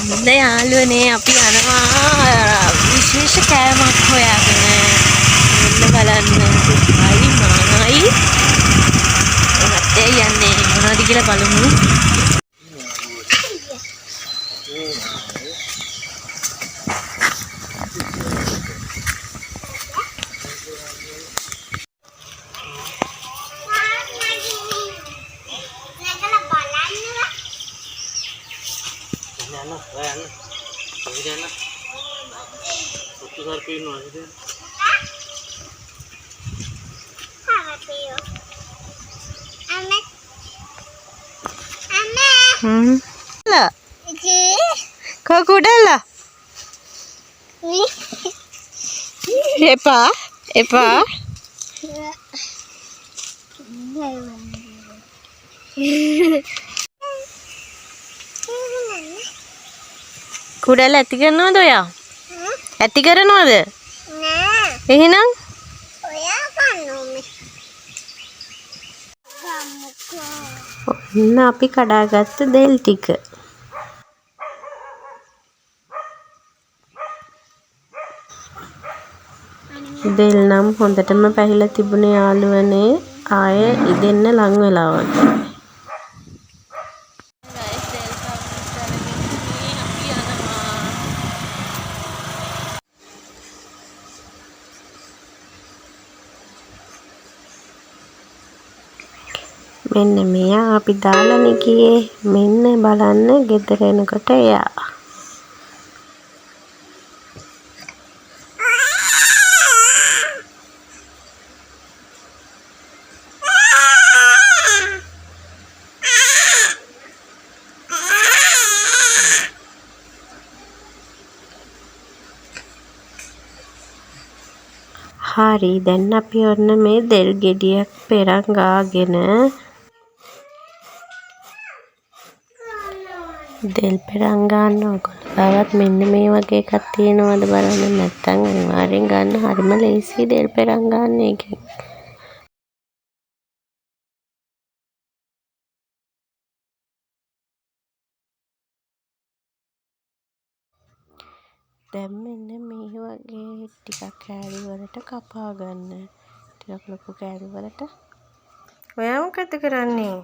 ඉන්න යාළුවනේ අපි යනවා විශේෂ කෑමක් හොයාගෙන. එන්න බලන්න හරි මානයි. ඔයත් යන්නේ මොනවද කියලා බලමු. Kau kuda lah. Epa, Epa. Kuda lah tiga no do ya? Tiga no ada? Nah. Ini nang? Oh ya kan no me. Nah, අපි කඩාගත්ත දෙල් ටික. දෙල් නම් හොඳටම පැහිලා තිබුණේ යාළුවනේ. ආය ඉදෙන්න ලං වෙලා වගේ. මෙන්න මෙයා අපි දාලානේ ගියේ. මෙන්න බලන්න ගෙදර එනකොට එයා. හරි දැන් අපි ඔන්න මේ දෙල් ගෙඩියක් පෙරන් ගාගෙන දෙල් පෙරන් ගන්න ඕගොල්ලෝවත් මෙන්න මේ වගේ එකක් තියෙනවද බලන්න. නැත්තම් අනිවාර්යෙන් ගන්න. හරිම ලේසි දෙල් පෙරන් ගන්න එකෙන්. දැන් මෙන්න මේ වගේ ටිකක් කෑලි වලට කපා ගන්න. ටිකක් ලොකු කෑලි වලට. ඔයා මොකද කරන්නේ?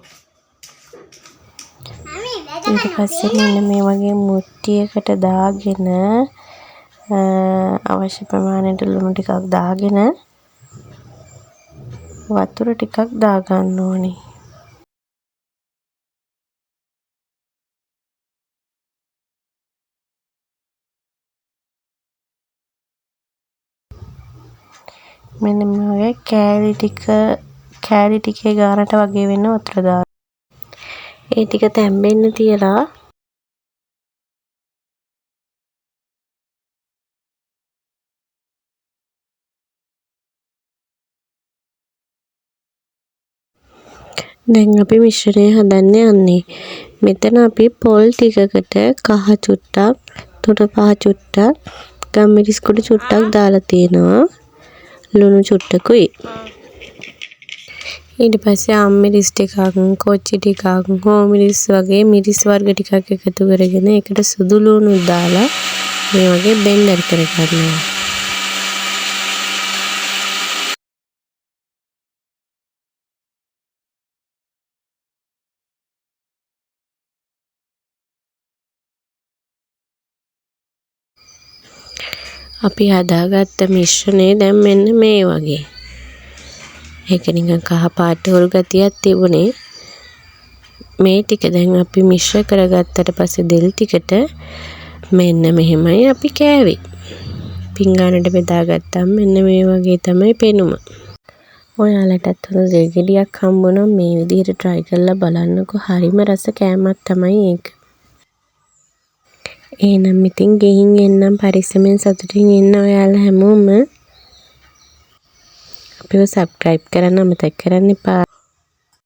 ඊට පස්සේ මෙන්න මේ වගේ මුට්ටියකට දාගෙන අවශ්‍ය ප්‍රමාණයට ලුණු ටිකක් දාගෙන වතුර ටිකක් දාගන්න ඕනේ. මෙන්න මේ වගේ කෑලි ටිකේ ගානට වගේ වෙන්න වතුර දාන්න. ඒ ටික තැම්බෙන්න තියලා දැන් අපි මිශ්‍රණය හදන්න යන්නේ. මෙතන අපි පොල් ටිකකට කහ චුට්ටක්, තුන පහ චුට්ටක්, ගම්මිරිස් කුඩු චුට්ටක් දාලා තියෙනවා. ලුණු චුට්ටකුයි. ඊට පස්සේ අම්මිරිස් ටිකක්, කොච්චි ටිකක්, හෝමිරිස් වගේ මිරිස් වර්ග ටිකක් එකතු කරගෙන ඒකට සුදු ලුණු දාලා මේ වගේ බෙන්ඩර් කරගන්නවා. අපි හදාගත්ත මිශ්‍රණය දැන් මෙන්න මේ වගේ. ඒක නිකන් කහ පාට හොරු ගතියක් තිබුණේ. මේ ටික දැන් අපි මිශ්‍ර කරගත්තට පස්සේ දෙල් ටිකට මෙන්න මෙහෙමයි අපි කෑවේ. පිංගානට බෙදාගත්තාම මෙන්න මේ වගේ තමයි පෙනුම. ඔයාලටත් හොඳ දෙල් ගෙඩියක් හම්බුනොත් මේ විදිහට try කරලා බලන්නකෝ. හරිම රස කෑමක් තමයි ඒක. එහෙනම් ඉතින් ගෙහින් එන්නම් පරිස්සමෙන් සතුටින් ඉන්න ඔයාලා හැමෝම. අපිව subscribe කරන්න අමතක කරන්න එපා.